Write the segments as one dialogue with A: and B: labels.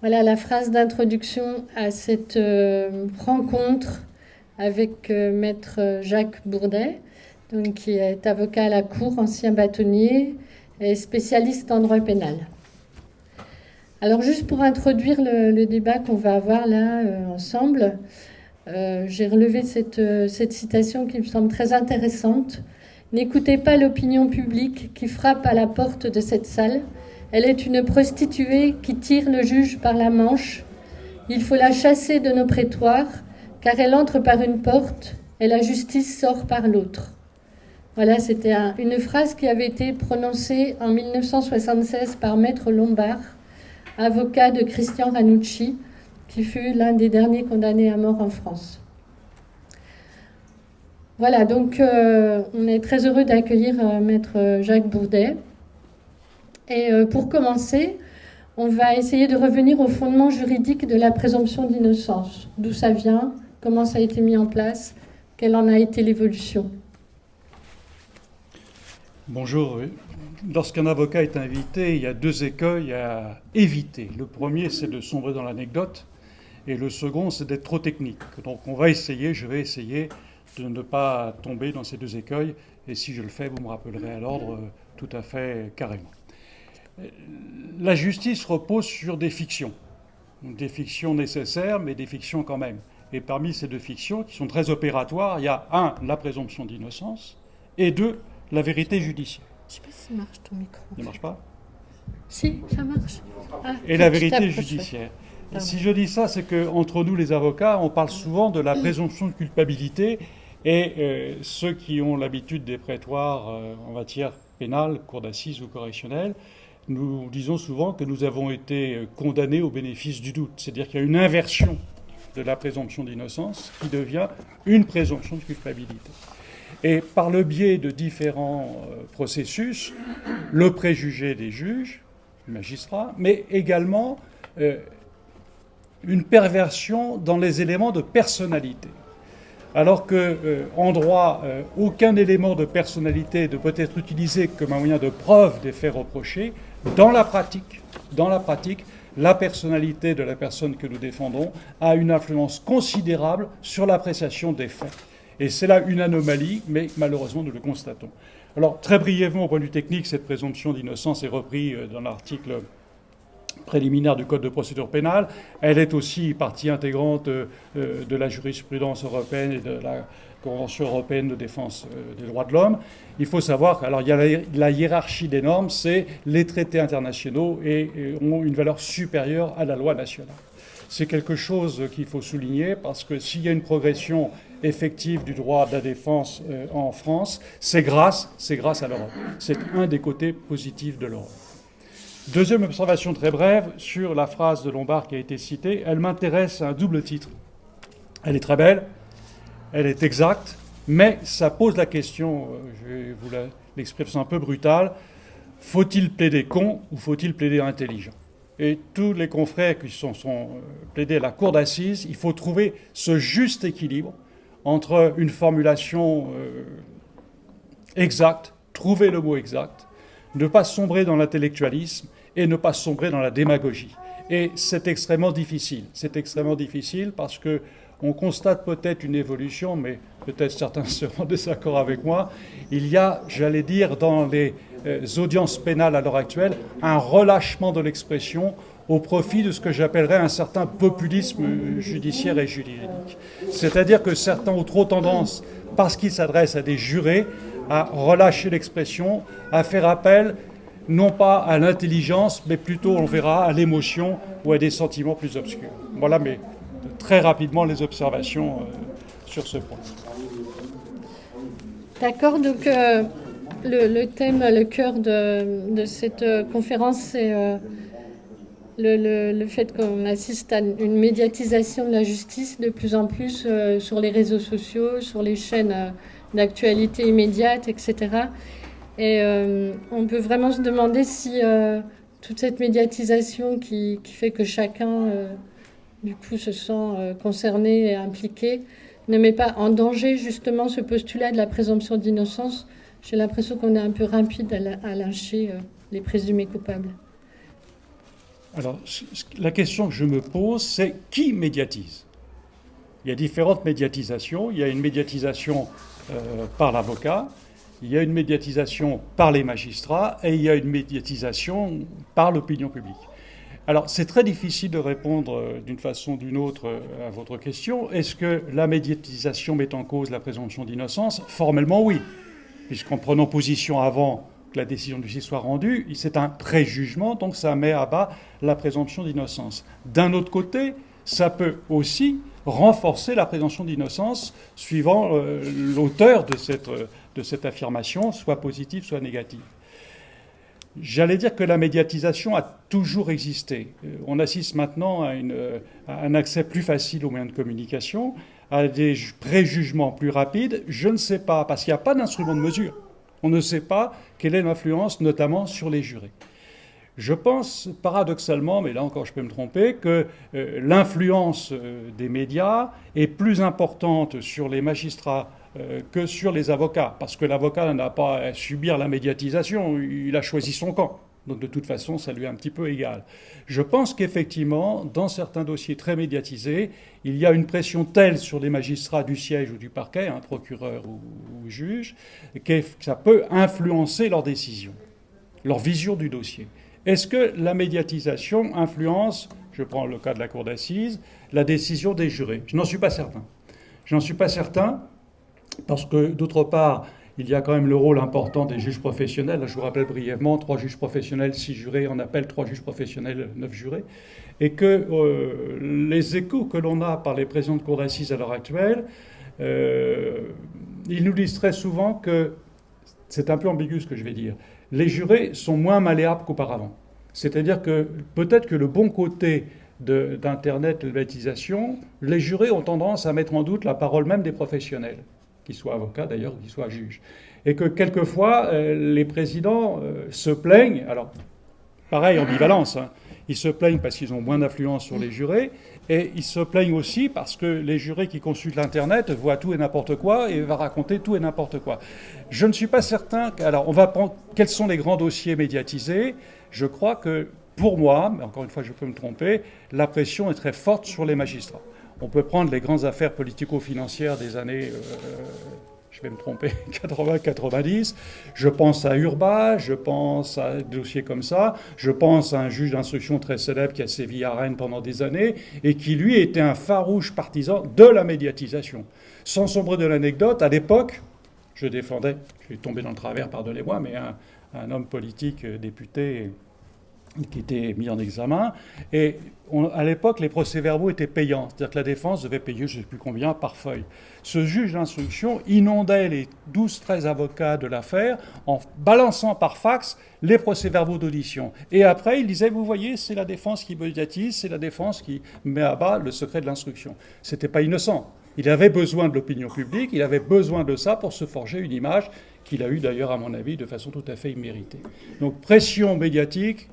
A: Voilà la phrase d'introduction à cette rencontre avec Maître Jacques Bourdet, donc, qui est avocat à la Cour, ancien bâtonnier et spécialiste en droit pénal. Alors juste pour introduire le débat qu'on va avoir là ensemble, j'ai relevé cette citation qui me semble très intéressante. « N'écoutez pas l'opinion publique qui frappe à la porte de cette salle. Elle est une prostituée qui tire le juge par la manche. Il faut la chasser de nos prétoires, car elle entre par une porte et la justice sort par l'autre. » Voilà, c'était une phrase qui avait été prononcée en 1976 par Maître Lombard, avocat de Christian Ranucci, qui fut l'un des derniers condamnés à mort en France. Voilà, donc on est très heureux d'accueillir Maître Jacques Bourdet. Et pour commencer, on va essayer de revenir au fondement juridique de la présomption d'innocence. D'où ça vient, comment ça a été mis en place, quelle en a été l'évolution.
B: Bonjour. Lorsqu'un avocat est invité, il y a deux écueils à éviter. Le premier, c'est de sombrer dans l'anecdote, et le second, c'est d'être trop technique. Donc je vais essayer de ne pas tomber dans ces deux écueils, et si je le fais, vous me rappellerez à l'ordre tout à fait carrément. La justice repose sur des fictions nécessaires, mais des fictions quand même. Et parmi ces deux fictions, qui sont très opératoires, il y a un, la présomption d'innocence, et deux, la vérité judiciaire.
A: Je ne sais pas si ça marche ton micro.
B: Ça ne marche pas ?
A: Si, ça marche.
B: Et la vérité judiciaire. Et si je dis ça, c'est qu'entre nous, les avocats, on parle souvent de la présomption de culpabilité, et ceux qui ont l'habitude des prétoires en matière pénale, cour d'assises ou correctionnelle, nous disons souvent que nous avons été condamnés au bénéfice du doute. C'est-à-dire qu'il y a une inversion de la présomption d'innocence qui devient une présomption de culpabilité. Et par le biais de différents processus, le préjugé des juges, des magistrats, mais également une perversion dans les éléments de personnalité. Alors qu'en droit, aucun élément de personnalité ne peut être utilisé comme un moyen de preuve des faits reprochés, dans la pratique, la personnalité de la personne que nous défendons a une influence considérable sur l'appréciation des faits. Et c'est là une anomalie, mais malheureusement nous le constatons. Alors très brièvement, au point de vue technique, cette présomption d'innocence est reprise dans l'article préliminaire du Code de procédure pénale. Elle est aussi partie intégrante de la jurisprudence européenne et de la Convention européenne de défense des droits de l'homme. Il faut savoir qu'il y a la hiérarchie des normes, c'est les traités internationaux et ont une valeur supérieure à la loi nationale. C'est quelque chose qu'il faut souligner parce que s'il y a une progression effective du droit de la défense en France, c'est grâce à l'Europe. C'est un des côtés positifs de l'Europe. Deuxième observation très brève sur la phrase de Lombard qui a été citée. Elle m'intéresse à un double titre. Elle est très belle, elle est exacte, mais ça pose la question, je vais vous l'expression un peu brutale, faut-il plaider con ou faut-il plaider intelligent ? Et tous les confrères qui sont plaidés à la cour d'assises, il faut trouver ce juste équilibre entre une formulation exacte, trouver le mot exact, ne pas sombrer dans l'intellectualisme et ne pas sombrer dans la démagogie. Et c'est extrêmement difficile. C'est extrêmement difficile parce qu'on constate peut-être une évolution, mais peut-être certains seront en désaccord avec moi. Il y a, j'allais dire, dans les audiences pénales à l'heure actuelle, un relâchement de l'expression au profit de ce que j'appellerais un certain populisme judiciaire et juridique. C'est-à-dire que certains ont trop tendance, parce qu'ils s'adressent à des jurés, à relâcher l'expression, à faire appel non pas à l'intelligence, mais plutôt, on verra, à l'émotion ou à des sentiments plus obscurs. Voilà, mais très rapidement les observations sur ce point.
A: D'accord, donc le thème, le cœur de cette conférence, c'est le fait qu'on assiste à une médiatisation de la justice de plus en plus sur les réseaux sociaux, sur les chaînes d'actualité immédiate, etc. Et on peut vraiment se demander si toute cette médiatisation qui fait que chacun, du coup, se sent concerné et impliqué, ne met pas en danger justement ce postulat de la présomption d'innocence. J'ai l'impression qu'on est un peu rapide à lyncher les présumés coupables.
B: Alors, la question que je me pose, c'est qui médiatise? Il y a différentes médiatisations. Il y a une médiatisation par l'avocat, il y a une médiatisation par les magistrats et il y a une médiatisation par l'opinion publique. Alors, c'est très difficile de répondre d'une façon ou d'une autre à votre question. Est-ce que la médiatisation met en cause la présomption d'innocence? Formellement, oui, puisqu'en prenant position avant que la décision de justice soit rendue, c'est un préjugement, donc ça met à bas la présomption d'innocence. D'un autre côté, ça peut aussi renforcer la présomption d'innocence suivant l'auteur de cette affirmation, soit positive, soit négative. J'allais dire que la médiatisation a toujours existé. On assiste maintenant à un accès plus facile aux moyens de communication, à des préjugements plus rapides. Je ne sais pas, parce qu'il n'y a pas d'instrument de mesure. On ne sait pas quelle est l'influence, notamment sur les jurés. Je pense, paradoxalement, mais là encore je peux me tromper, que l'influence des médias est plus importante sur les magistrats que sur les avocats, parce que l'avocat n'a pas à subir la médiatisation, il a choisi son camp. Donc de toute façon, ça lui est un petit peu égal. Je pense qu'effectivement, dans certains dossiers très médiatisés, il y a une pression telle sur les magistrats du siège ou du parquet, un procureur ou juge, que ça peut influencer leur décision, leur vision du dossier. Est-ce que la médiatisation influence, je prends le cas de la cour d'assises, la décision des jurés? Je n'en suis pas certain. Je n'en suis pas certain parce que, d'autre part, il y a quand même le rôle important des juges professionnels. Je vous rappelle brièvement, 3 juges professionnels, 6 jurés en appel, 3 juges professionnels, 9 jurés. Et que les échos que l'on a par les présidents de cour d'assises à l'heure actuelle, ils nous disent très souvent que, c'est un peu ambigu ce que je vais dire, les jurés sont moins malléables qu'auparavant. C'est-à-dire que peut-être que le bon côté d'Internet, de l'automatisation, les jurés ont tendance à mettre en doute la parole même des professionnels, qu'ils soient avocats d'ailleurs, qu'ils soient juges. Et que quelquefois, les présidents se plaignent, alors pareil, ambivalence, hein, ils se plaignent parce qu'ils ont moins d'influence sur les jurés, et ils se plaignent aussi parce que les jurés qui consultent l'Internet voient tout et n'importe quoi et vont raconter tout et n'importe quoi. Je ne suis pas certain... Alors, on va prendre... Quels sont les grands dossiers médiatisés? Je crois que, pour moi, mais encore une fois, je peux me tromper, la pression est très forte sur les magistrats. On peut prendre les grandes affaires politico-financières des années... je vais me tromper, 80-90, je pense à Urbain, je pense à des dossiers comme ça, je pense à un juge d'instruction très célèbre qui a sévi à Rennes pendant des années et qui, lui, était un farouche partisan de la médiatisation. Sans sombrer de l'anecdote, à l'époque, je défendais, je suis tombé dans le travers, pardonnez-moi, mais un homme politique, député, qui était mis en examen. Et à l'époque, les procès-verbaux étaient payants. C'est-à-dire que la défense devait payer, je ne sais plus combien, par feuille. Ce juge d'instruction inondait les 12-13 avocats de l'affaire en balançant par fax les procès-verbaux d'audition. Et après, il disait, vous voyez, c'est la défense qui médiatise, c'est la défense qui met à bas le secret de l'instruction. C'était pas innocent. Il avait besoin de l'opinion publique, il avait besoin de ça pour se forger une image qu'il a eue d'ailleurs, à mon avis, de façon tout à fait imméritée. Donc, pression médiatique.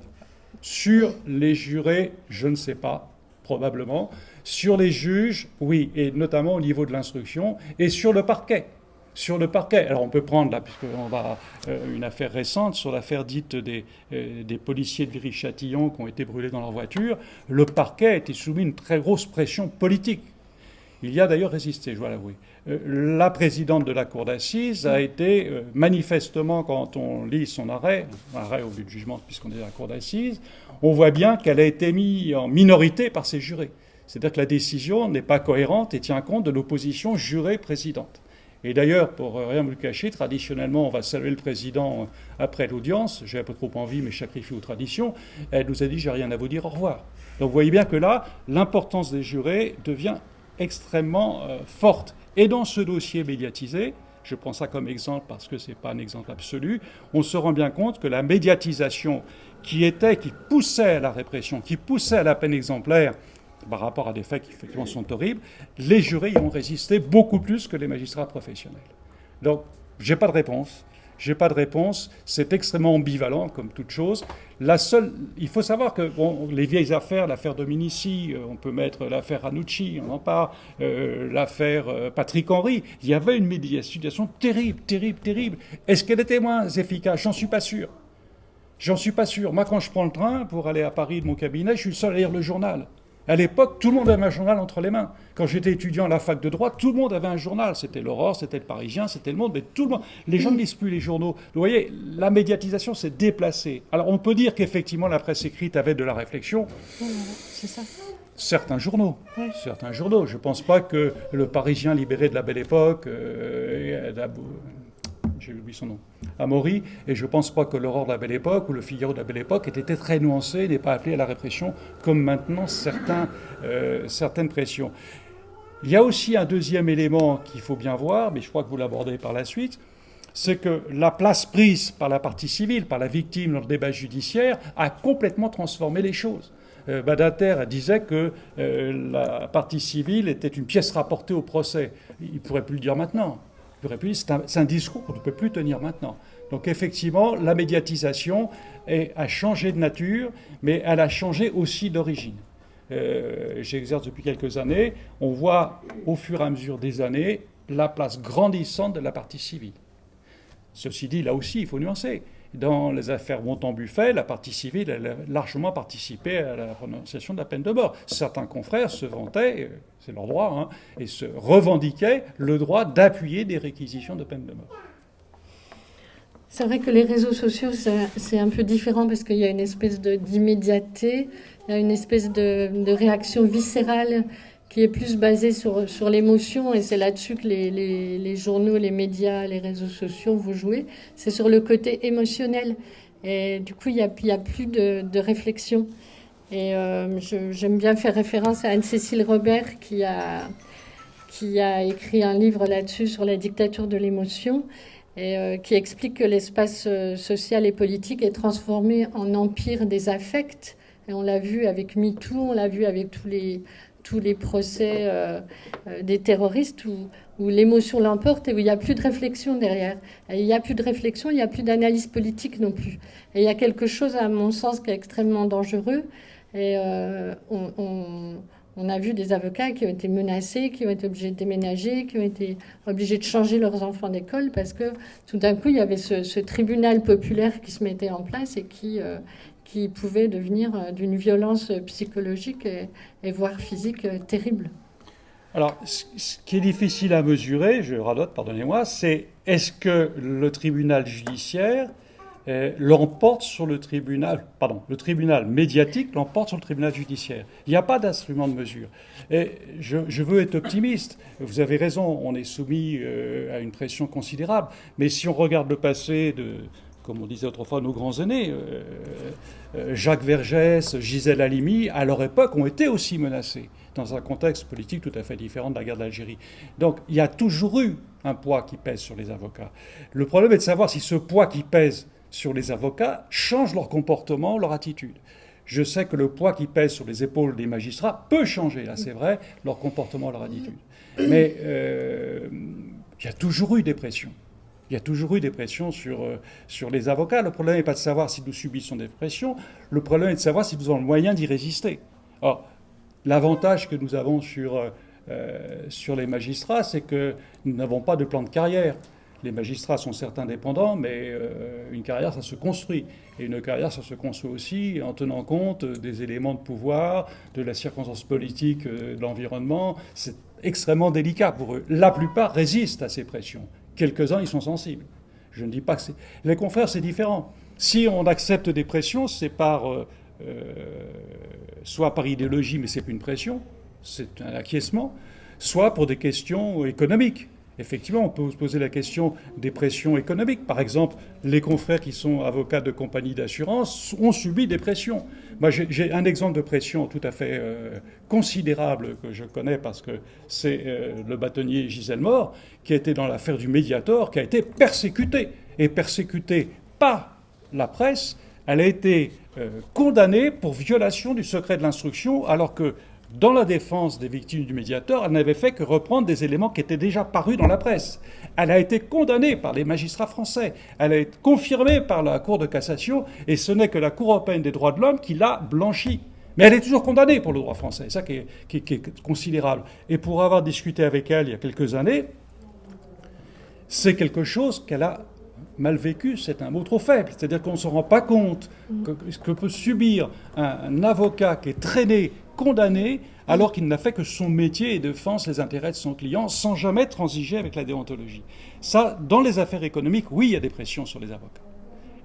B: Sur les jurés, je ne sais pas, probablement. Sur les juges, oui, et notamment au niveau de l'instruction. Et sur le parquet. Sur le parquet. Alors on peut prendre, là, puisqu'on va une affaire récente, sur l'affaire dite des policiers de Viry-Châtillon qui ont été brûlés dans leur voiture. Le parquet a été soumis à une très grosse pression politique. Il y a d'ailleurs résisté, je dois l'avouer. La présidente de la cour d'assises a été manifestement, quand on lit son arrêt au but de jugement puisqu'on est à la cour d'assises, on voit bien qu'elle a été mise en minorité par ses jurés. C'est-à-dire que la décision n'est pas cohérente et tient compte de l'opposition jurée-présidente. Et d'ailleurs, pour rien me le cacher, traditionnellement, on va saluer le président après l'audience. J'ai un peu trop envie, mais je sacrifie aux traditions. Elle nous a dit « j'ai rien à vous dire, au revoir ». Donc vous voyez bien que là, l'importance des jurés devient extrêmement forte. Et dans ce dossier médiatisé, je prends ça comme exemple parce que ce n'est pas un exemple absolu, on se rend bien compte que la médiatisation qui poussait à la répression, qui poussait à la peine exemplaire par rapport à des faits qui effectivement sont horribles, les jurés y ont résisté beaucoup plus que les magistrats professionnels. Donc, j'ai pas de réponse. C'est extrêmement ambivalent, comme toute chose. Il faut savoir que les vieilles affaires, l'affaire Dominici, on peut mettre l'affaire Ranucci, on en parle, l'affaire Patrick Henry, il y avait une médiatisation terrible. Est-ce qu'elle était moins efficace? J'en suis pas sûr. J'en suis pas sûr. Moi, quand je prends le train pour aller à Paris de mon cabinet, je suis le seul à lire le journal. À l'époque, tout le monde avait un journal entre les mains. Quand j'étais étudiant à la fac de droit, tout le monde avait un journal. C'était l'Aurore, c'était le Parisien, c'était le Monde, mais tout le monde. Les gens ne lisent plus les journaux. Vous voyez, la médiatisation s'est déplacée. Alors, on peut dire qu'effectivement, la presse écrite avait de la réflexion.
A: C'est ça.
B: Certains journaux.
A: Ouais.
B: Certains journaux. Je ne pense pas que le Parisien libéré de la Belle Époque, j'ai oublié son nom, Amaury, et je ne pense pas que l'Aurore de la Belle Époque ou le Figaro de la Belle Époque ait été très nuancé, n'ait pas appelé à la répression comme maintenant certaines pressions. Il y a aussi un deuxième élément qu'il faut bien voir, mais je crois que vous l'abordez par la suite, c'est que la place prise par la partie civile, par la victime dans le débat judiciaire, a complètement transformé les choses. Badinter disait que la partie civile était une pièce rapportée au procès. Il ne pourrait plus le dire maintenant. C'est un discours qu'on ne peut plus tenir maintenant. Donc effectivement, la médiatisation a changé de nature, mais elle a changé aussi d'origine. J'exerce depuis quelques années. On voit au fur et à mesure des années la place grandissante de la partie civile. Ceci dit, là aussi, il faut nuancer. Dans les affaires Montan-Buffet, la partie civile a largement participé à la prononciation de la peine de mort. Certains confrères se vantaient, c'est leur droit, et se revendiquaient le droit d'appuyer des réquisitions de peine de mort.
A: C'est vrai que les réseaux sociaux, c'est un peu différent parce qu'il y a une espèce d'immédiateté, il y a une espèce de réaction viscérale qui est plus basée sur l'émotion, et c'est là-dessus que les journaux, les médias, les réseaux sociaux vont jouer. C'est sur le côté émotionnel. Et du coup, il n'y a plus de réflexion. Et j'aime bien faire référence à Anne-Cécile Robert qui a écrit un livre là-dessus sur la dictature de l'émotion, et qui explique que l'espace social et politique est transformé en empire des affects. Et on l'a vu avec MeToo, on l'a vu avec tous les procès des terroristes où l'émotion l'emporte et où il n'y a plus de réflexion derrière. Et il n'y a plus de réflexion, il n'y a plus d'analyse politique non plus. Et il y a quelque chose, à mon sens, qui est extrêmement dangereux. Et on a vu des avocats qui ont été menacés, qui ont été obligés de déménager, qui ont été obligés de changer leurs enfants d'école parce que tout d'un coup, il y avait ce tribunal populaire qui se mettait en place et qui pouvait devenir d'une violence psychologique et voire physique terrible.
B: Alors, ce qui est difficile à mesurer, je radote, pardonnez-moi, c'est est-ce que le tribunal judiciaire l'emporte sur le tribunal médiatique l'emporte sur le tribunal judiciaire. Il n'y a pas d'instrument de mesure. Et je veux être optimiste. Vous avez raison, on est soumis à une pression considérable. Mais si on regarde le passé comme on disait autrefois, nos grands aînés, Jacques Vergès, Gisèle Halimi, à leur époque, ont été aussi menacés dans un contexte politique tout à fait différent de la guerre d'Algérie. Donc, il y a toujours eu un poids qui pèse sur les avocats. Le problème est de savoir si ce poids qui pèse sur les avocats change leur comportement, leur attitude. Je sais que le poids qui pèse sur les épaules des magistrats peut changer, là c'est vrai, leur comportement, leur attitude. Mais il y a toujours eu des pressions. Il y a toujours eu des pressions sur les avocats. Le problème n'est pas de savoir si nous subissons des pressions, le problème est de savoir si nous avons le moyen d'y résister. Or, l'avantage que nous avons sur les magistrats, c'est que nous n'avons pas de plan de carrière. Les magistrats sont certes indépendants, mais une carrière, ça se construit. Et une carrière, ça se construit aussi en tenant compte des éléments de pouvoir, de la circonstance politique, de l'environnement. C'est extrêmement délicat pour eux. La plupart résistent à ces pressions. Quelques-uns y sont sensibles. Je ne dis pas que c'est... Les confrères, c'est différent. Si on accepte des pressions, c'est soit par idéologie, mais c'est plus une pression, c'est un acquiescement, soit pour des questions économiques. Effectivement, on peut se poser la question des pressions économiques. Par exemple, les confrères qui sont avocats de compagnies d'assurance ont subi des pressions. Moi, j'ai un exemple de pression tout à fait considérable que je connais parce que c'est le bâtonnier Gisèle Mort qui a été dans l'affaire du Mediator, qui a été persécuté. Et persécuté par la presse, elle a été condamnée pour violation du secret de l'instruction alors que dans la défense des victimes du Mediator, elle n'avait fait que reprendre des éléments qui étaient déjà parus dans la presse. Elle a été condamnée par les magistrats français. Elle a été confirmée par la Cour de cassation, et ce n'est que la Cour européenne des droits de l'homme qui l'a blanchie. Mais elle est toujours condamnée pour le droit français, c'est ça qui est considérable. Et pour avoir discuté avec elle il y a quelques années, c'est quelque chose qu'elle a mal vécu, c'est un mot trop faible. C'est-à-dire qu'on ne se rend pas compte que peut subir un avocat qui est traîné, condamné, alors qu'il n'a fait que son métier et défense les intérêts de son client sans jamais transiger avec la déontologie. Ça, dans les affaires économiques, oui, il y a des pressions sur les avocats.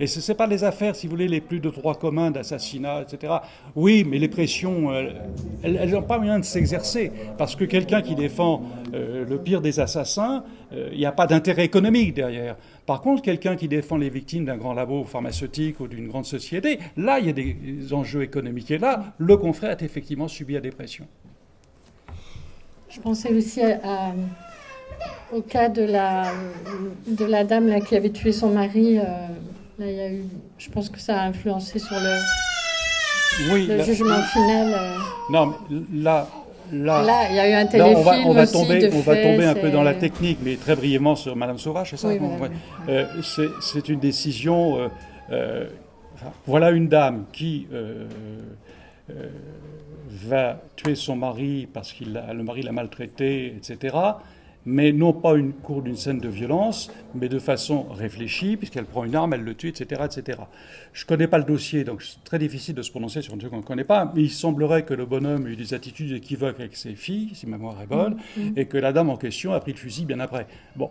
B: Et ce n'est pas les affaires, si vous voulez, les plus de droit commun, d'assassinat, etc. Oui, mais les pressions, elles n'ont pas moyen de s'exercer. Parce que quelqu'un qui défend le pire des assassins, il n'y a pas d'intérêt économique derrière. Par contre, quelqu'un qui défend les victimes d'un grand labo pharmaceutique ou d'une grande société, là, il y a des enjeux économiques. Et là, le confrère est effectivement subi à des pressions.
A: Je pensais aussi au cas de la dame là, qui avait tué son mari. Là, il y a eu, je pense que ça a influencé sur le jugement final.
B: Non, mais là,
A: il y a eu un téléfilm
B: là, on va
A: aussi
B: tomber,
A: de
B: on va
A: fait,
B: tomber un peu dans la technique, mais très brièvement sur Madame Sauvage, c'est ça?
A: Oui, voilà.
B: C'est une décision. Voilà une dame qui va tuer son mari parce que le mari l'a maltraité, etc. Mais non pas au cours d'une scène de violence, mais de façon réfléchie, puisqu'elle prend une arme, elle le tue, etc. etc. Je ne connais pas le dossier, donc c'est très difficile de se prononcer sur un truc qu'on ne connaît pas, mais il semblerait que le bonhomme ait eu des attitudes équivoques avec ses filles, si ma mémoire est bonne, et que la dame en question a pris le fusil bien après. Bon,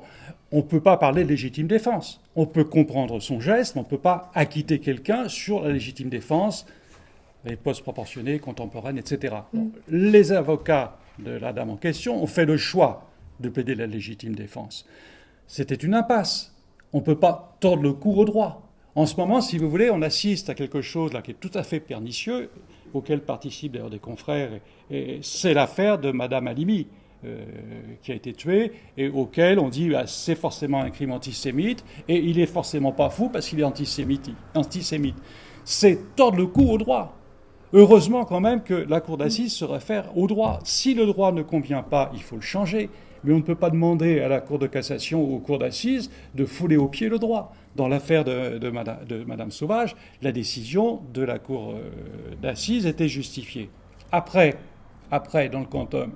B: on ne peut pas parler de légitime défense. On peut comprendre son geste, mais on ne peut pas acquitter quelqu'un sur la légitime défense, les postes proportionnés, contemporaines, etc. Bon, les avocats de la dame en question ont fait le choix de plaider la légitime défense. C'était une impasse. On ne peut pas tordre le cou au droit. En ce moment, si vous voulez, on assiste à quelque chose là qui est tout à fait pernicieux, auquel participent d'ailleurs des confrères, et c'est l'affaire de Madame Halimi, qui a été tuée, et auquel on dit c'est forcément un crime antisémite, et il est forcément pas fou parce qu'il est antisémite. C'est tordre le cou au droit. Heureusement quand même que la cour d'assises se réfère au droit. Si le droit ne convient pas, il faut le changer. Mais on ne peut pas demander à la cour de cassation ou aux cours d'assises de fouler aux pieds le droit. Dans l'affaire de Madame Sauvage, la décision de la cour d'assises était justifiée. Après, dans le quantum,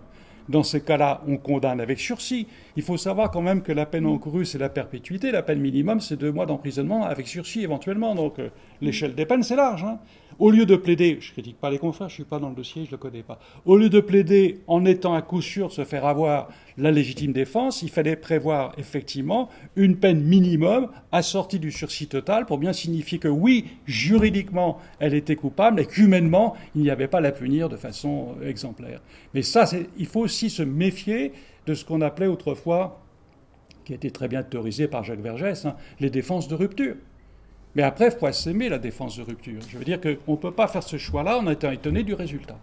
B: dans ces cas-là, on condamne avec sursis. Il faut savoir quand même que la peine encourue, c'est la perpétuité. La peine minimum, c'est 2 mois d'emprisonnement avec sursis éventuellement. Donc l'échelle des peines, c'est large. Hein. Au lieu de plaider, je ne critique pas les confrères, je ne suis pas dans le dossier, je ne le connais pas. Au lieu de plaider en étant à coup sûr de se faire avoir la légitime défense, il fallait prévoir effectivement une peine minimum assortie du sursis total pour bien signifier que oui, juridiquement, elle était coupable et qu'humainement, il n'y avait pas à la punir de façon exemplaire. Mais ça, il faut aussi se méfier de ce qu'on appelait autrefois, qui a été très bien théorisé par Jacques Vergès, les défenses de rupture. Mais après, il faut s'aimer la défense de rupture. Je veux dire qu'on ne peut pas faire ce choix-là en étant étonné du résultat.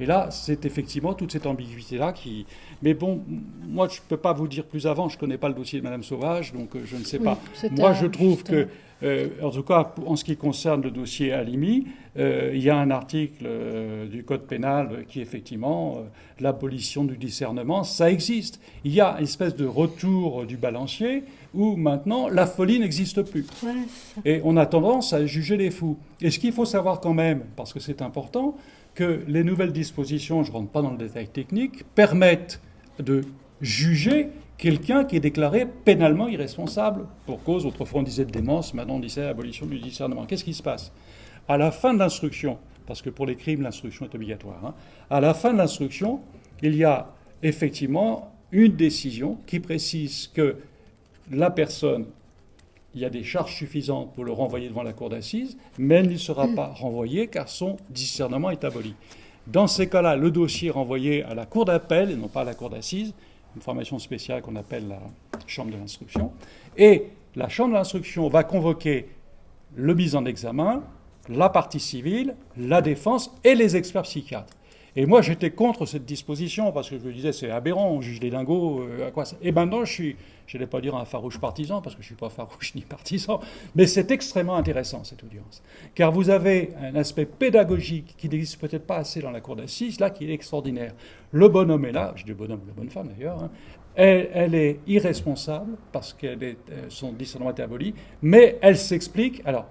B: Et là, c'est effectivement toute cette ambiguïté-là qui... Mais bon, moi, je ne peux pas vous dire plus avant, je ne connais pas le dossier de Madame Sauvage, donc je ne sais pas. Moi, je trouve que, en tout cas, en ce qui concerne le dossier Halimi, il y a un article du Code pénal qui, effectivement, l'abolition du discernement, ça existe. Il y a une espèce de retour du balancier où maintenant la folie n'existe plus. Ouais. Et on a tendance à juger les fous. Et ce qu'il faut savoir quand même, parce que c'est important, que les nouvelles dispositions, je ne rentre pas dans le détail technique, permettent de juger quelqu'un qui est déclaré pénalement irresponsable pour cause, autrefois on disait de démence, maintenant on disait abolition du discernement. Qu'est-ce qui se passe? À la fin de l'instruction, parce que pour les crimes, l'instruction est obligatoire, à la fin de l'instruction, il y a effectivement une décision qui précise que la personne, il y a des charges suffisantes pour le renvoyer devant la cour d'assises, mais elle ne sera pas renvoyée car son discernement est aboli. Dans ces cas-là, le dossier est renvoyé à la cour d'appel et non pas à la cour d'assises, une formation spéciale qu'on appelle la chambre de l'instruction. Et la chambre de l'instruction va convoquer le mis en examen, la partie civile, la défense et les experts psychiatres. Et moi, j'étais contre cette disposition parce que je me disais, c'est aberrant, on juge les dingos, à quoi ça... Et maintenant, je n'allais pas dire un farouche partisan parce que je ne suis pas farouche ni partisan, mais c'est extrêmement intéressant, cette audience. Car vous avez un aspect pédagogique qui n'existe peut-être pas assez dans la cour d'assises, là, qui est extraordinaire. Le bonhomme est là, je dis le bonhomme ou la bonne femme d'ailleurs, elle est irresponsable parce que son discernement est aboli, mais elle s'explique. Alors,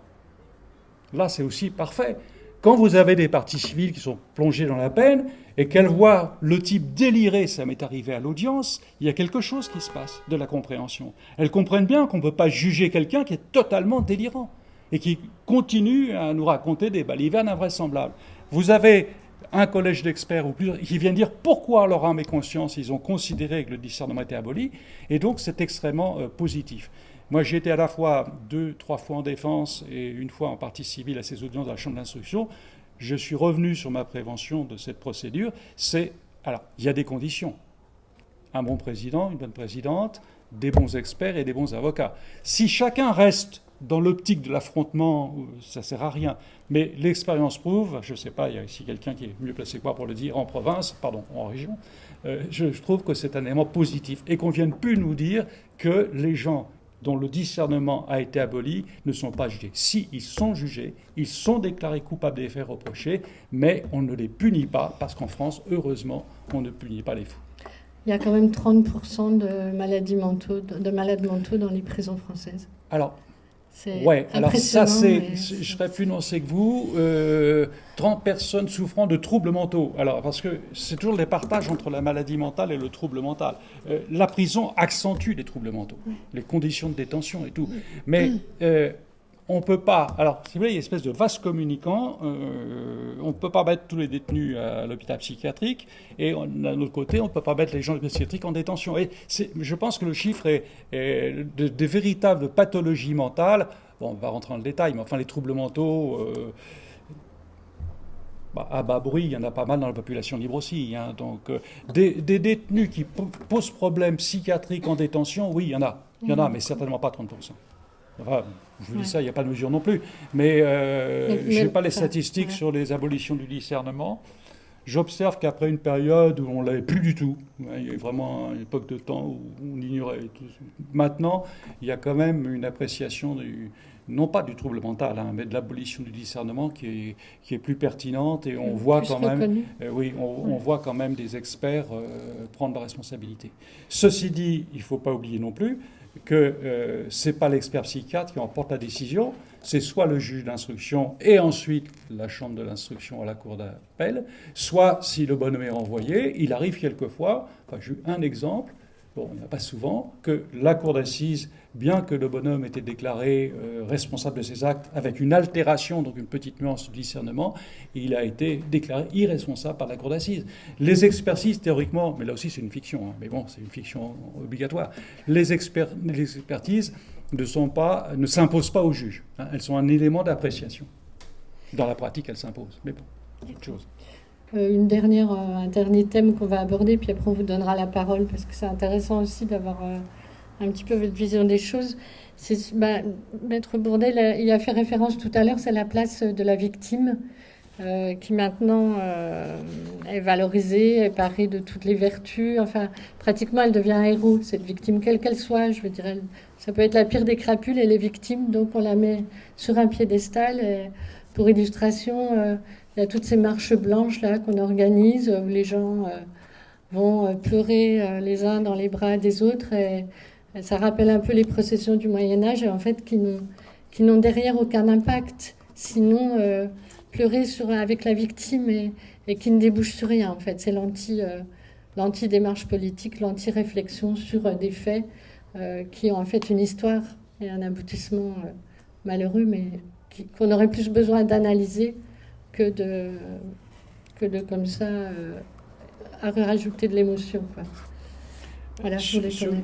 B: là, c'est aussi parfait. Quand vous avez des parties civiles qui sont plongées dans la peine et qu'elle voit le type délirer, ça m'est arrivé à l'audience, il y a quelque chose qui se passe, de la compréhension. Elles comprennent bien qu'on ne peut pas juger quelqu'un qui est totalement délirant et qui continue à nous raconter des balivernes invraisemblables. Vous avez un collège d'experts ou plus qui viennent dire pourquoi leur âme et conscience ils ont considéré que le discernement était aboli, et donc c'est extrêmement positif. Moi, j'ai été à la fois 2-3 fois en défense et une fois en partie civile à ces audiences de la Chambre d'instruction. Je suis revenu sur ma prévention de cette procédure. Alors, il y a des conditions. Un bon président, une bonne présidente, des bons experts et des bons avocats. Si chacun reste dans l'optique de l'affrontement, ça ne sert à rien. Mais l'expérience prouve, je ne sais pas, il y a ici quelqu'un qui est mieux placé que moi pour le dire, en province, pardon, en région, je trouve que c'est un élément positif et qu'on ne vienne plus nous dire que les gens dont le discernement a été aboli ne sont pas jugés. Si, ils sont jugés, ils sont déclarés coupables des faits reprochés, mais on ne les punit pas, parce qu'en France, heureusement, on ne punit pas les fous.
A: Il y a quand même 30% de malades mentaux dans les prisons françaises.
B: Alors,
A: c'est
B: ouais, alors ça,
A: mais...
B: je serais plus nuancé que vous. 30 personnes souffrant de troubles mentaux. Alors, parce que c'est toujours le partage entre la maladie mentale et le trouble mental. La prison accentue les troubles mentaux, les conditions de détention et tout. Mais on ne peut pas... Alors, si vous voulez, il y a une espèce de vase communicant. On ne peut pas mettre tous les détenus à l'hôpital psychiatrique. Et d'un autre côté, on ne peut pas mettre les gens psychiatriques en détention. Et je pense que le chiffre est des véritables pathologies mentales. Bon, on va rentrer dans le détail, mais enfin, les troubles mentaux... à bas bruit, il y en a pas mal dans la population libre aussi. Hein. Donc, des détenus qui posent problème psychiatrique en détention, oui, il y en a. Il y en a, mais certainement pas 30%. Enfin, je vous dis ça, il n'y a pas de mesure non plus. Mais je n'ai pas les statistiques sur les abolitions du discernement. J'observe qu'après une période où on ne l'avait plus du tout, il y a eu vraiment une époque de temps où on ignorait tout. Maintenant, il y a quand même une appréciation non pas du trouble mental, hein, mais de l'abolition du discernement qui est plus pertinente, et on voit quand même, on voit quand même des experts prendre la responsabilité. Ceci dit, il ne faut pas oublier non plus que ce n'est pas l'expert psychiatre qui emporte la décision, c'est soit le juge d'instruction et ensuite la chambre de l'instruction à la cour d'appel, soit si le bonhomme est renvoyé, il arrive quelquefois, enfin j'ai eu un exemple, bon, il n'y en a pas souvent, que la cour d'assises, bien que le bonhomme était déclaré responsable de ses actes avec une altération, donc une petite nuance de discernement, il a été déclaré irresponsable par la cour d'assises. Les expertises, théoriquement, mais là aussi c'est une fiction, hein, mais bon, c'est une fiction obligatoire, les expertises ne s'imposent pas au juge, hein, elles sont un élément d'appréciation. Dans la pratique, elles s'imposent, mais bon, c'est autre chose.
A: Un dernier thème qu'on va aborder, puis après on vous donnera la parole, parce que c'est intéressant aussi d'avoir un petit peu votre vision des choses. Maître Bourdet, il a fait référence tout à l'heure, c'est la place de la victime, qui maintenant est valorisée, est parée de toutes les vertus. Enfin, pratiquement, elle devient un héros, cette victime, quelle qu'elle soit. Je veux dire, ça peut être la pire des crapules, elle est victime, donc on la met sur un piédestal. Et pour illustration... il y a toutes ces marches blanches là qu'on organise où les gens vont pleurer les uns dans les bras des autres, et ça rappelle un peu les processions du Moyen-Âge, en fait, qui n'ont derrière aucun impact, sinon pleurer avec la victime et qui ne débouchent sur rien. En fait, c'est l'anti-démarche politique, l'anti-réflexion sur des faits qui ont en fait une histoire et un aboutissement malheureux, mais qu'on aurait plus besoin d'analyser que de comme ça rajouter de l'émotion, quoi. Voilà,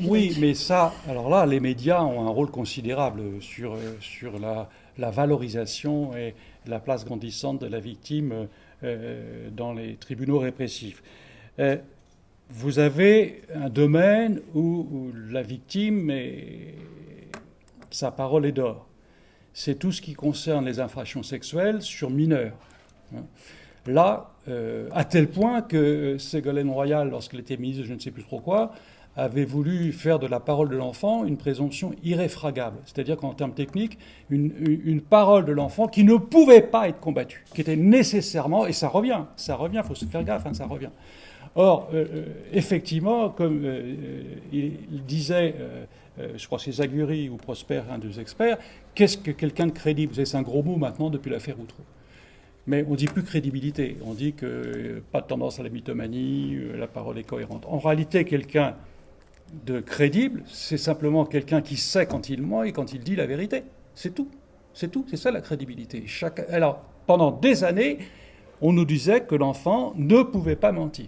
B: oui, mais ça, alors là, les médias ont un rôle considérable sur la valorisation et la place grandissante de la victime dans les tribunaux répressifs. Vous avez un domaine où la victime, sa parole est d'or. C'est tout ce qui concerne les infractions sexuelles sur mineurs. Là, à tel point que Ségolène Royal, lorsqu'elle était ministre de je ne sais plus trop quoi, avait voulu faire de la parole de l'enfant une présomption irréfragable. C'est-à-dire qu'en termes techniques, une parole de l'enfant qui ne pouvait pas être combattue, qui était nécessairement, et ça revient, il faut se faire gaffe, hein, ça revient. Or, effectivement, comme il disait, je crois que c'est Zaguri ou Prosper, un des experts, qu'est-ce que quelqu'un de crédible ? C'est un gros mot maintenant depuis l'affaire Outreau. Mais on ne dit plus crédibilité, on dit que pas de tendance à la mythomanie, la parole est cohérente. En réalité, quelqu'un de crédible, c'est simplement quelqu'un qui sait quand il ment et quand il dit la vérité. C'est tout. C'est tout. C'est ça la crédibilité. Alors, pendant des années, on nous disait que l'enfant ne pouvait pas mentir.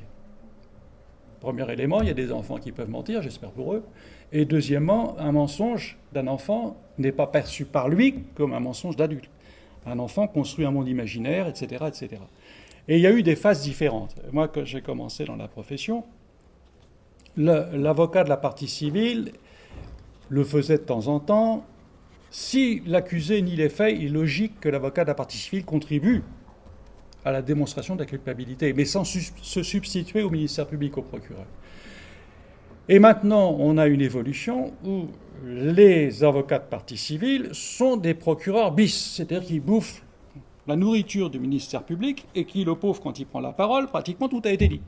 B: Premier élément, il y a des enfants qui peuvent mentir, j'espère pour eux. Et deuxièmement, un mensonge d'un enfant n'est pas perçu par lui comme un mensonge d'adulte. Un enfant construit un monde imaginaire, etc., etc. Et il y a eu des phases différentes. Moi, quand j'ai commencé dans la profession, l'avocat de la partie civile le faisait de temps en temps. Si l'accusé nie les faits, il est logique que l'avocat de la partie civile contribue à la démonstration de la culpabilité, mais sans se substituer au ministère public, au procureur. Et maintenant, on a une évolution où les avocats de partie civile sont des procureurs bis, c'est-à-dire qu'ils bouffent la nourriture du ministère public et qui, le pauvre, quand il prend la parole, pratiquement tout a été dit.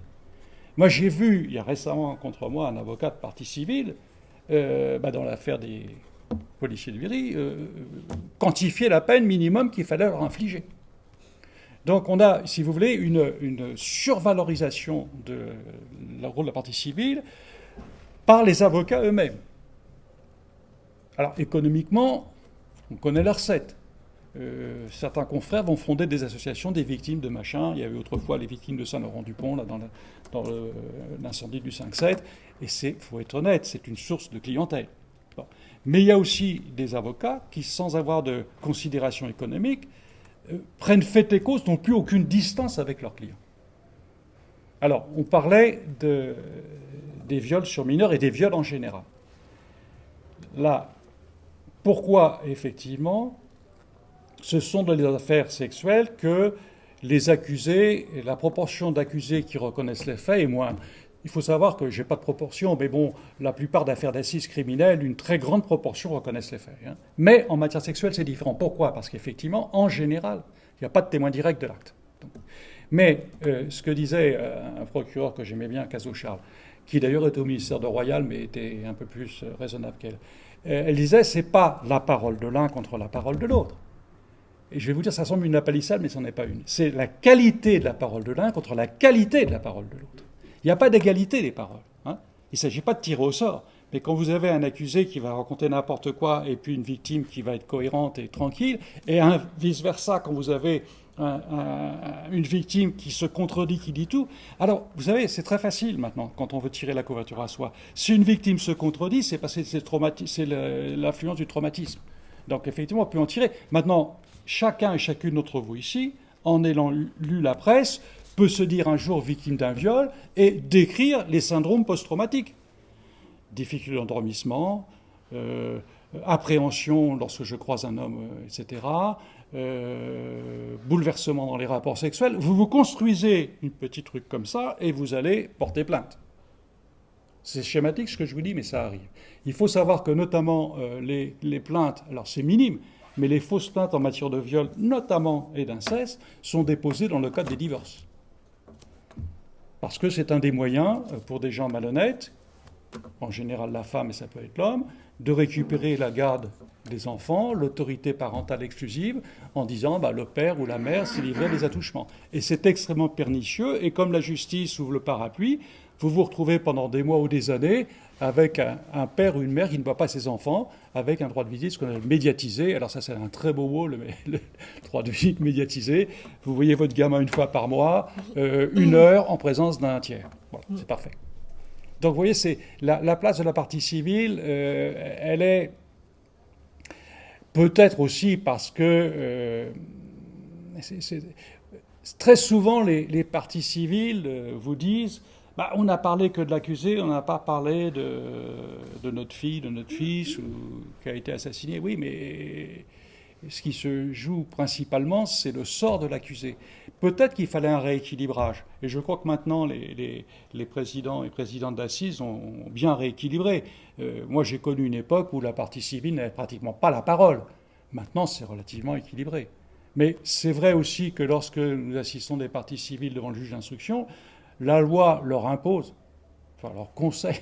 B: Moi, j'ai vu, il y a récemment contre moi, un avocat de partie civile, dans l'affaire des policiers de Viry, quantifier la peine minimum qu'il fallait leur infliger. Donc on a, si vous voulez, une survalorisation de le rôle de la partie civile par les avocats eux-mêmes. Alors économiquement, on connaît la recette. Certains confrères vont fonder des associations des victimes de machin. Il y avait autrefois les victimes de Saint-Laurent-du-Pont là, dans l'incendie du 5-7. Et il faut être honnête, c'est une source de clientèle. Bon. Mais il y a aussi des avocats qui, sans avoir de considération économique, prennent fait et cause, n'ont plus aucune distance avec leurs clients. Alors, on parlait des viols sur mineurs et des viols en général. Là, pourquoi, effectivement, ce sont dans les affaires sexuelles que les accusés, la proportion d'accusés qui reconnaissent les faits est moindre. Il faut savoir que je n'ai pas de proportion, mais bon, la plupart d'affaires d'assises criminelles, une très grande proportion reconnaissent les faits. Hein. Mais en matière sexuelle, c'est différent. Pourquoi ? Parce qu'effectivement, en général, il n'y a pas de témoin direct de l'acte. Mais ce que disait un procureur que j'aimais bien, Cazot Charles, qui d'ailleurs était au ministère de Royal, mais était un peu plus raisonnable qu'elle, elle disait, c'est pas la parole de l'un contre la parole de l'autre. Et je vais vous dire, ça semble une lapalissade, mais ce n'en est pas une. C'est la qualité de la parole de l'un contre la qualité de la parole de l'autre. Il n'y a pas d'égalité des paroles. Hein. Il ne s'agit pas de tirer au sort. Mais quand vous avez un accusé qui va raconter n'importe quoi et puis une victime qui va être cohérente et tranquille, et vice-versa, quand vous avez une victime qui se contredit, qui dit tout. Alors, vous savez, c'est très facile maintenant, quand on veut tirer la couverture à soi. Si une victime se contredit, c'est parce que c'est l'influence du traumatisme. Donc, effectivement, on peut en tirer. Maintenant, chacun et chacune d'entre vous ici, en ayant lu la presse, peut se dire un jour victime d'un viol et décrire les syndromes post-traumatiques. Difficulté d'endormissement, appréhension lorsque je croise un homme, etc., bouleversement dans les rapports sexuels. Vous vous construisez une petite truc comme ça et vous allez porter plainte. C'est schématique ce que je vous dis, mais ça arrive. Il faut savoir que notamment les plaintes, alors c'est minime, mais les fausses plaintes en matière de viol, notamment et d'inceste, sont déposées dans le cadre des divorces. Parce que c'est un des moyens pour des gens malhonnêtes, en général la femme et ça peut être l'homme, de récupérer la garde des enfants, l'autorité parentale exclusive, en disant le père ou la mère s'est livré à des attouchements. Et c'est extrêmement pernicieux, et comme la justice ouvre le parapluie, vous vous retrouvez pendant des mois ou des années avec un père ou une mère qui ne voit pas ses enfants, avec un droit de visite, ce qu'on appelle médiatisé. Alors ça, c'est un très beau mot, le droit de visite médiatisé. Vous voyez votre gamin une fois par mois, 1 heure en présence d'un tiers. Voilà, c'est parfait. Donc vous voyez, c'est la place de la partie civile, elle est peut-être aussi parce que très souvent les parties civiles vous disent on n'a parlé que de l'accusé, on n'a pas parlé de notre fille, de notre fils qui a été assassiné. Oui, mais ce qui se joue principalement, c'est le sort de l'accusé. Peut-être qu'il fallait un rééquilibrage. Et je crois que maintenant, les présidents et présidentes d'assises ont bien rééquilibré. Moi, j'ai connu une époque où la partie civile n'avait pratiquement pas la parole. Maintenant, c'est relativement équilibré. Mais c'est vrai aussi que lorsque nous assistons des parties civiles devant le juge d'instruction, la loi leur impose, enfin leur conseille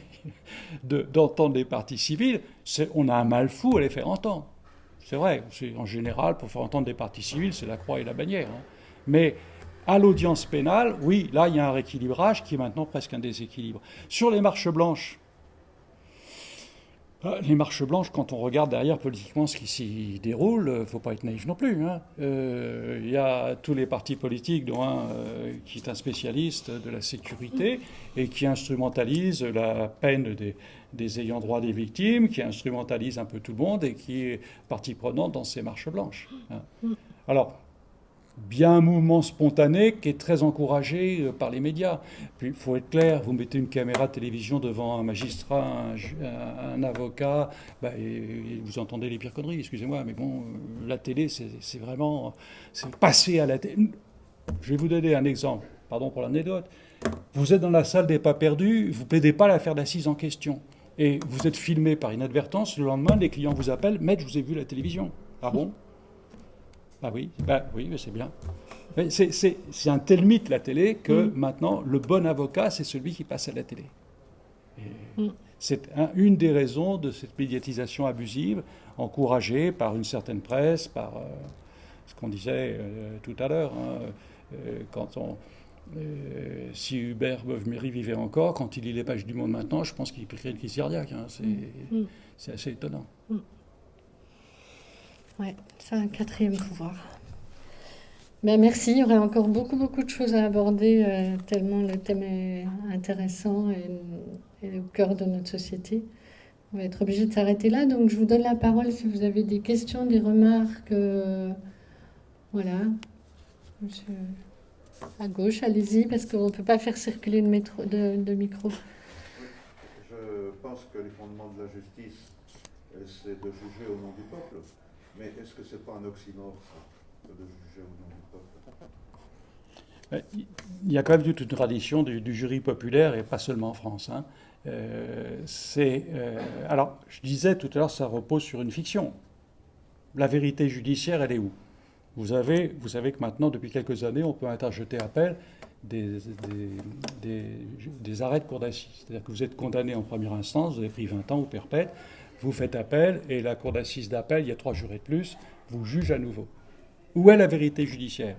B: d'entendre des parties civiles. On a un mal fou à les faire entendre. C'est vrai, en général, pour faire entendre des parties civiles, c'est la croix et la bannière. Hein. Mais à l'audience pénale, oui, là, il y a un rééquilibrage qui est maintenant presque un déséquilibre. Sur les marches blanches, quand on regarde derrière politiquement ce qui s'y déroule, il ne faut pas être naïf non plus. Il y a tous les partis politiques, dont un qui est un spécialiste de la sécurité et qui instrumentalise la peine des ayants droit des victimes, qui instrumentalise un peu tout le monde et qui est partie prenante dans ces marches blanches. Alors, bien un mouvement spontané qui est très encouragé par les médias. Puis il faut être clair, vous mettez une caméra de télévision devant un magistrat, un avocat, et vous entendez les pires conneries, excusez-moi, mais bon, la télé, c'est vraiment... C'est passer à la télé. Je vais vous donner un exemple, pardon pour l'anecdote. Vous êtes dans la salle des pas perdus, vous ne plaidez pas l'affaire d'assises en question. Et vous êtes filmé par inadvertance, le lendemain, les clients vous appellent, « Maître, je vous ai vu à la télévision. » Ah bon ? Oui, mais c'est bien. Mais c'est un tel mythe, la télé, que maintenant, le bon avocat, c'est celui qui passe à la télé. C'est une des raisons de cette médiatisation abusive, encouragée par une certaine presse, par ce qu'on disait tout à l'heure. Si Hubert Beuve-Méry vivait encore, quand il lit les pages du Monde maintenant, je pense qu'il créerait une crise cardiaque. C'est assez étonnant.
A: Ouais, c'est un quatrième pouvoir. Merci, il y aurait encore beaucoup de choses à aborder, tellement le thème est intéressant et au cœur de notre société. On va être obligé de s'arrêter là, donc je vous donne la parole si vous avez des questions, des remarques. Voilà. Monsieur, à gauche, allez-y, parce qu'on ne peut pas faire circuler de micro.
C: Je pense que les fondements de la justice, c'est de juger au nom du peuple. Mais est-ce que ce n'est pas un oxymore, ça, de juger au nom du peuple ?
B: Il y a quand même toute une tradition du jury populaire, et pas seulement en France. Alors, je disais tout à l'heure, ça repose sur une fiction. La vérité judiciaire, elle est où ? Vous savez que maintenant, depuis quelques années, on peut interjeter appel des arrêts de cour d'assises. C'est-à-dire que vous êtes condamné en première instance, vous avez pris 20 ans ou perpète, vous faites appel, et la cour d'assises d'appel, il y a 3 jurés de plus, vous juge à nouveau. Où est la vérité judiciaire ?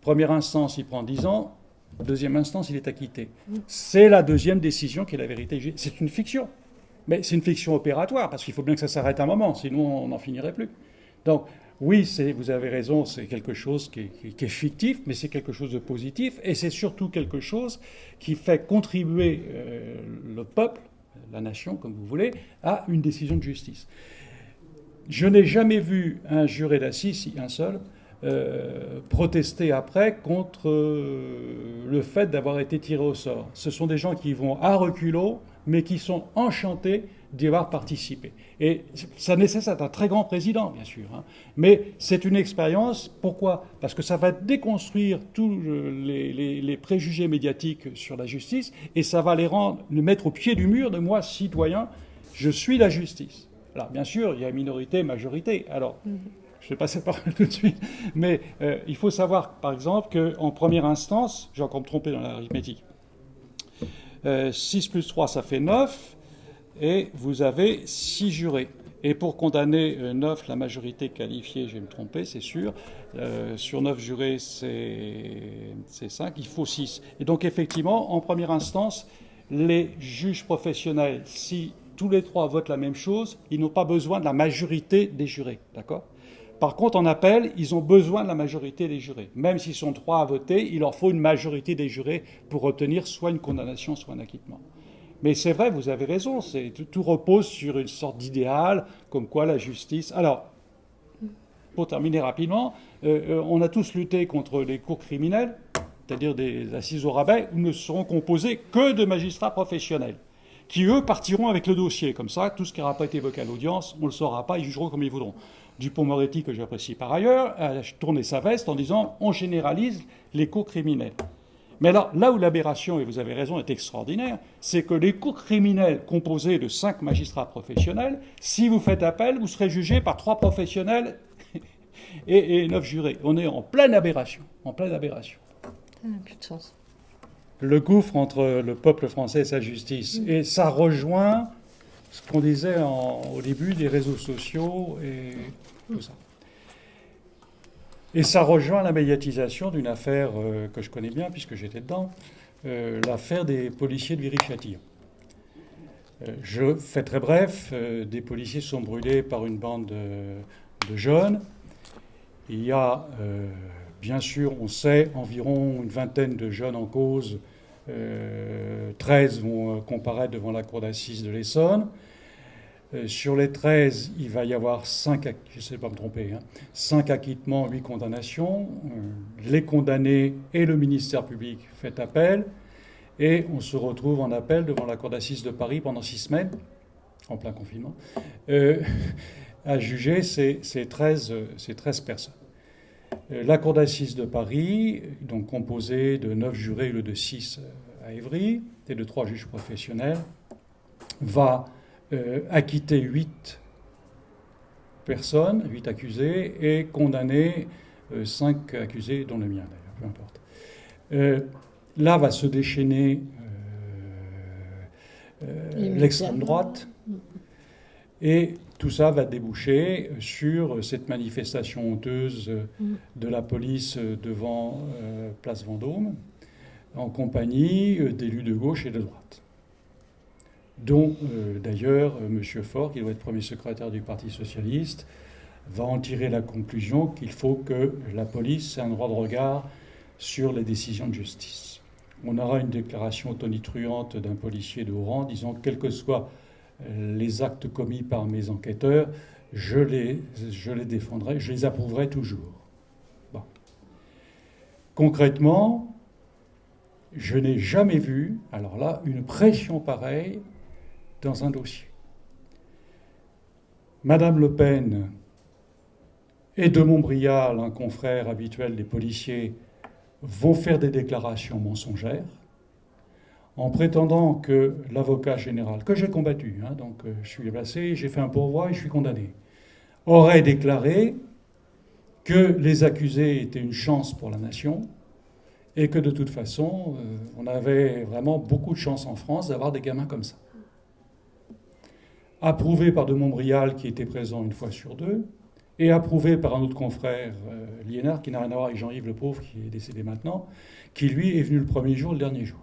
B: Première instance, il prend 10 ans. Deuxième instance, il est acquitté. C'est la deuxième décision qui est la vérité judiciaire. C'est une fiction. Mais c'est une fiction opératoire, parce qu'il faut bien que ça s'arrête un moment, sinon on n'en finirait plus. Donc, oui, vous avez raison, c'est quelque chose qui est fictif, mais c'est quelque chose de positif, et c'est surtout quelque chose qui fait contribuer le peuple, la nation, comme vous voulez, à une décision de justice. Je n'ai jamais vu un juré d'assises, un seul, protester après contre le fait d'avoir été tiré au sort. Ce sont des gens qui vont à reculons, mais qui sont enchantés d'y avoir participé. Et ça nécessite un très grand président, bien sûr. Mais c'est une expérience. Pourquoi ? Parce que ça va déconstruire tous les préjugés médiatiques sur la justice, et ça va les mettre au pied du mur de moi, citoyen, je suis la justice. Alors, bien sûr, il y a minorité, majorité. Alors, je vais passer par là tout de suite. Mais il faut savoir, par exemple, qu'en première instance, j'ai encore me trompé dans l'arithmétique, 6 plus 3, ça fait 9, et vous avez 6 jurés. Et pour condamner 9, la majorité qualifiée, je vais me tromper, c'est sûr, sur 9 jurés, c'est 5, il faut 6. Et donc, effectivement, en première instance, les juges professionnels, si tous les 3 votent la même chose, ils n'ont pas besoin de la majorité des jurés, d'accord ? Par contre, en appel, ils ont besoin de la majorité des jurés. Même s'ils sont 3 à voter, il leur faut une majorité des jurés pour obtenir soit une condamnation, soit un acquittement. Mais c'est vrai, vous avez raison, tout repose sur une sorte d'idéal, comme quoi la justice... Alors, pour terminer rapidement, on a tous lutté contre les cours criminelles, c'est-à-dire des assises au rabais, où ne seront composés que de magistrats professionnels, qui, eux, partiront avec le dossier. Comme ça, tout ce qui n'aura pas été évoqué à l'audience, on ne le saura pas, ils jugeront comme ils voudront. Dupond-Moretti, que j'apprécie par ailleurs, a tourné sa veste en disant « on généralise les cours criminels ». Mais alors, là où l'aberration, et vous avez raison, est extraordinaire, c'est que les cours criminels composés de 5 magistrats professionnels, si vous faites appel, vous serez jugé par 3 professionnels et 9 jurés. On est en pleine aberration, Ça
A: n'a plus de sens.
B: Le gouffre entre le peuple français et sa justice. Et ça rejoint ce qu'on disait au début des réseaux sociaux et tout ça. Et ça rejoint la médiatisation d'une affaire que je connais bien, puisque j'étais dedans, l'affaire des policiers de Viry-Châtillon. Je fais très bref, des policiers sont brûlés par une bande de jeunes. Il y a, bien sûr, on sait, environ une vingtaine de jeunes en cause. 13 vont comparaître devant la cour d'assises de l'Essonne. Sur les 13, il va y avoir 5, je ne sais pas me tromper, 5 acquittements, 8 condamnations. Les condamnés et le ministère public fait appel. Et on se retrouve en appel devant la cour d'assises de Paris pendant 6 semaines, en plein confinement, à juger ces 13 personnes. La cour d'assises de Paris, donc composée de 9 jurés au lieu de 6 à Évry, et de 3 juges professionnels, va acquitter 8 personnes, 8 accusés, et condamner 5 accusés, dont le mien d'ailleurs, peu importe. Là va se déchaîner l'extrême droite, et tout ça va déboucher sur cette manifestation honteuse de la police devant Place Vendôme, en compagnie d'élus de gauche et de droite, dont d'ailleurs M. Faure, qui doit être premier secrétaire du Parti socialiste, va en tirer la conclusion qu'il faut que la police ait un droit de regard sur les décisions de justice. On aura une déclaration tonitruante d'un policier de haut rang disant « quels que soient les actes commis par mes enquêteurs, je les défendrai, je les approuverai toujours. » Bon. Concrètement, je n'ai jamais vu, alors là, une pression pareille dans un dossier. Madame Le Pen et de Montbrial, un confrère habituel des policiers, vont faire des déclarations mensongères en prétendant que l'avocat général, que j'ai combattu, donc je suis placé, j'ai fait un pourvoi et je suis condamné, aurait déclaré que les accusés étaient une chance pour la nation et que de toute façon, on avait vraiment beaucoup de chance en France d'avoir des gamins comme ça. Approuvé par de Montbrial, qui était présent une fois sur 2, et approuvé par un autre confrère, Liénard, qui n'a rien à voir avec Jean-Yves Le Pauvre, qui est décédé maintenant, qui lui est venu le premier jour, le dernier jour.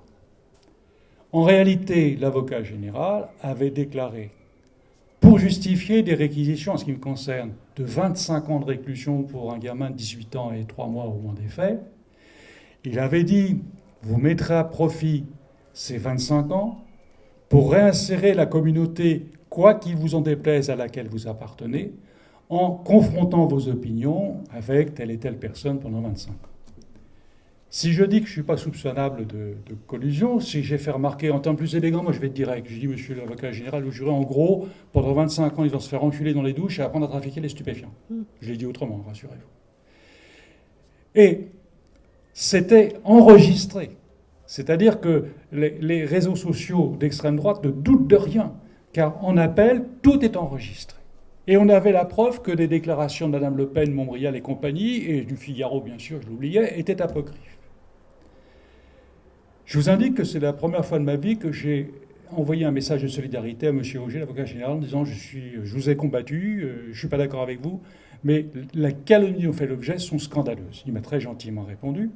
B: En réalité, l'avocat général avait déclaré, pour justifier des réquisitions en ce qui me concerne, de 25 ans de réclusion pour un gamin de 18 ans et 3 mois au moment des faits, il avait dit, vous mettrez à profit ces 25 ans pour réinsérer la communauté, quoi qu'il vous en déplaise, à laquelle vous appartenez, en confrontant vos opinions avec telle et telle personne pendant 25 ans. Si je dis que je ne suis pas soupçonnable de collusion, si j'ai fait remarquer en termes plus élégants, moi je vais être direct. Je dis, monsieur l'avocat général, vous jurez en gros, pendant 25 ans, ils vont se faire enculer dans les douches et apprendre à trafiquer les stupéfiants. Je l'ai dit autrement, rassurez-vous. Et c'était enregistré. C'est-à-dire que les réseaux sociaux d'extrême droite ne doutent de rien, car en appel, tout est enregistré. Et on avait la preuve que les déclarations de Mme Le Pen, Montbrial et compagnie, et du Figaro, bien sûr, je l'oubliais, étaient apocryphes. Je vous indique que c'est la première fois de ma vie que j'ai envoyé un message de solidarité à M. Auger, l'avocat général, en disant « je vous ai combattu, je ne suis pas d'accord avec vous, mais la calomnie dont fait l'objet sont scandaleuses. » Il m'a très gentiment répondu.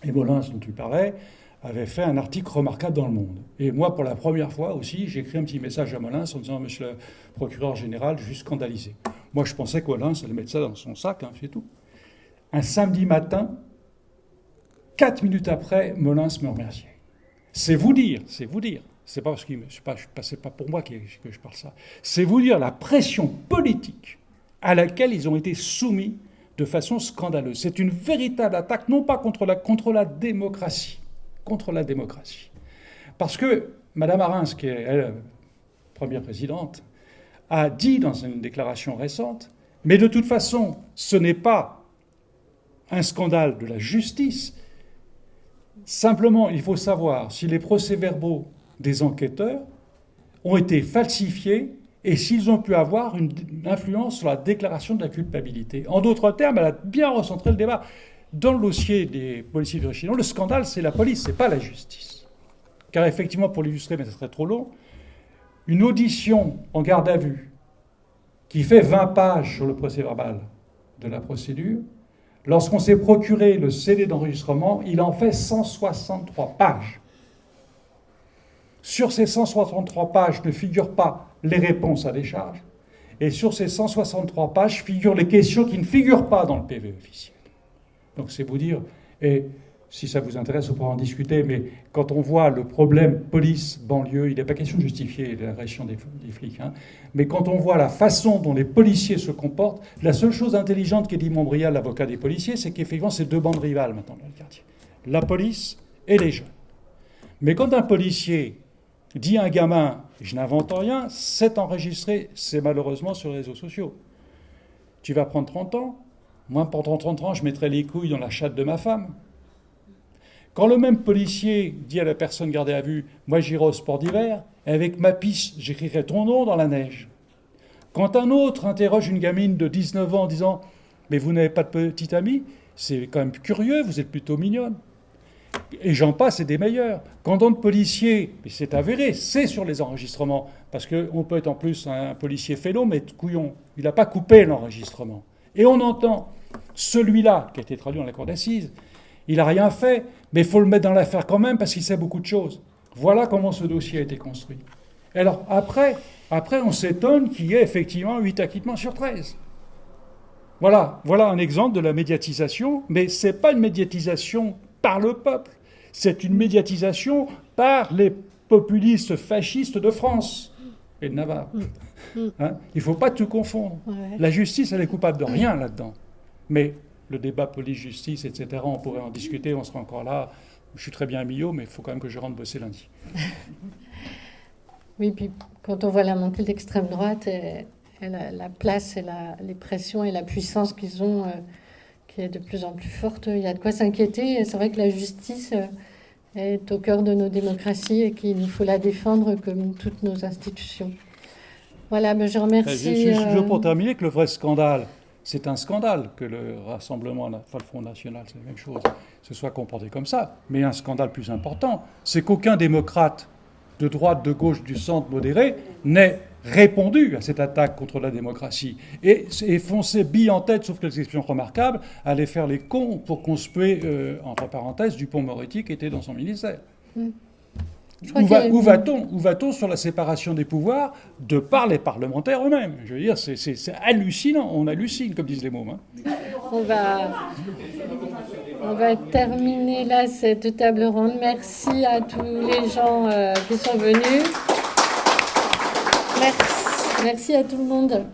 B: Et Molins, dont tu parlais, avait fait un article remarquable dans Le Monde. Et moi, pour la première fois aussi, j'ai écrit un petit message à Molins en disant « Monsieur le procureur général, je suis scandalisé. » Moi, je pensais que Molins allait mettre ça dans son sac, c'est tout. Un samedi matin, 4 minutes après, Molins me remerciait. C'est vous dire. C'est pas parce que c'est pas pour moi que je parle ça. C'est vous dire la pression politique à laquelle ils ont été soumis de façon scandaleuse. C'est une véritable attaque, non pas contre la démocratie, contre la démocratie. Parce que Mme Arens, qui est elle, première présidente, a dit dans une déclaration récente, mais de toute façon, ce n'est pas un scandale de la justice. Simplement, il faut savoir si les procès-verbaux des enquêteurs ont été falsifiés et s'ils ont pu avoir une influence sur la déclaration de la culpabilité. En d'autres termes, elle a bien recentré le débat. Dans le dossier des policiers virginaux, le scandale, c'est la police, c'est pas la justice. Car effectivement, pour l'illustrer, mais ça serait trop long, une audition en garde à vue qui fait 20 pages sur le procès-verbal de la procédure Lorsqu'on s'est procuré le CD d'enregistrement, il en fait 163 pages. Sur ces 163 pages ne figurent pas les réponses à des charges. Et sur ces 163 pages figurent les questions qui ne figurent pas dans le PV officiel. Donc c'est vous dire, et si ça vous intéresse, on pourra en discuter, mais quand on voit le problème police-banlieue, il n'est pas question de justifier l'agression des flics, hein, mais quand on voit la façon dont les policiers se comportent, la seule chose intelligente qu'ait dit Montbrial, l'avocat des policiers, c'est qu'effectivement, c'est deux bandes rivales maintenant dans le quartier. La police et les jeunes. Mais quand un policier dit à un gamin « je n'invente rien », c'est enregistré, c'est malheureusement sur les réseaux sociaux. Tu vas prendre 30 ans, moi pendant 30 ans, je mettrai les couilles dans la chatte de ma femme. Quand le même policier dit à la personne gardée à vue « moi j'irai au sport d'hiver, et avec ma pisse, j'écrirai ton nom dans la neige ». Quand un autre interroge une gamine de 19 ans en disant « mais vous n'avez pas de petite amie, c'est quand même curieux, vous êtes plutôt mignonne ». Et j'en passe, et des meilleurs. Quand d'autres policiers, et c'est avéré, c'est sur les enregistrements, parce qu'on peut être en plus un policier félo, mais couillon, il n'a pas coupé l'enregistrement. Et on entend celui-là, qui a été traduit dans la cour d'assises, il n'a rien fait, mais il faut le mettre dans l'affaire quand même, parce qu'il sait beaucoup de choses. Voilà comment ce dossier a été construit. Et alors, après on s'étonne qu'il y ait effectivement 8 acquittements sur 13. Voilà un exemple de la médiatisation, mais ce n'est pas une médiatisation par le peuple, c'est une médiatisation par les populistes fascistes de France et de Navarre. Hein, il ne faut pas tout confondre. Ouais. La justice, elle est coupable de rien là-dedans. Mais le débat police-justice, etc., on pourrait en discuter, on sera encore là. Je suis très bien à Millau, mais il faut quand même que je rentre bosser lundi.
A: Oui, puis quand on voit la montée de l'extrême droite, et la place et les pressions et la puissance qu'ils ont, qui est de plus en plus forte, il y a de quoi s'inquiéter. C'est vrai que la justice est au cœur de nos démocraties et qu'il nous faut la défendre comme toutes nos institutions. Voilà, mais je remercie...
B: Je veux pour terminer que le vrai scandale, c'est un scandale que le Rassemblement, enfin le Front National, c'est la même chose, se soit comporté comme ça. Mais un scandale plus important, c'est qu'aucun démocrate de droite, de gauche, du centre modéré n'ait répondu à cette attaque contre la démocratie et foncé bille en tête, sauf quelques expressions remarquables, à aller faire les cons pour conspuer, entre parenthèses, Dupond-Moretti qui était dans son ministère. Où va-t-on sur la séparation des pouvoirs de par les parlementaires eux-mêmes? Je veux dire, c'est hallucinant, on hallucine, comme disent les mômes. Hein.
A: On va terminer là cette table ronde. Merci à tous les gens qui sont venus. Merci à tout le monde.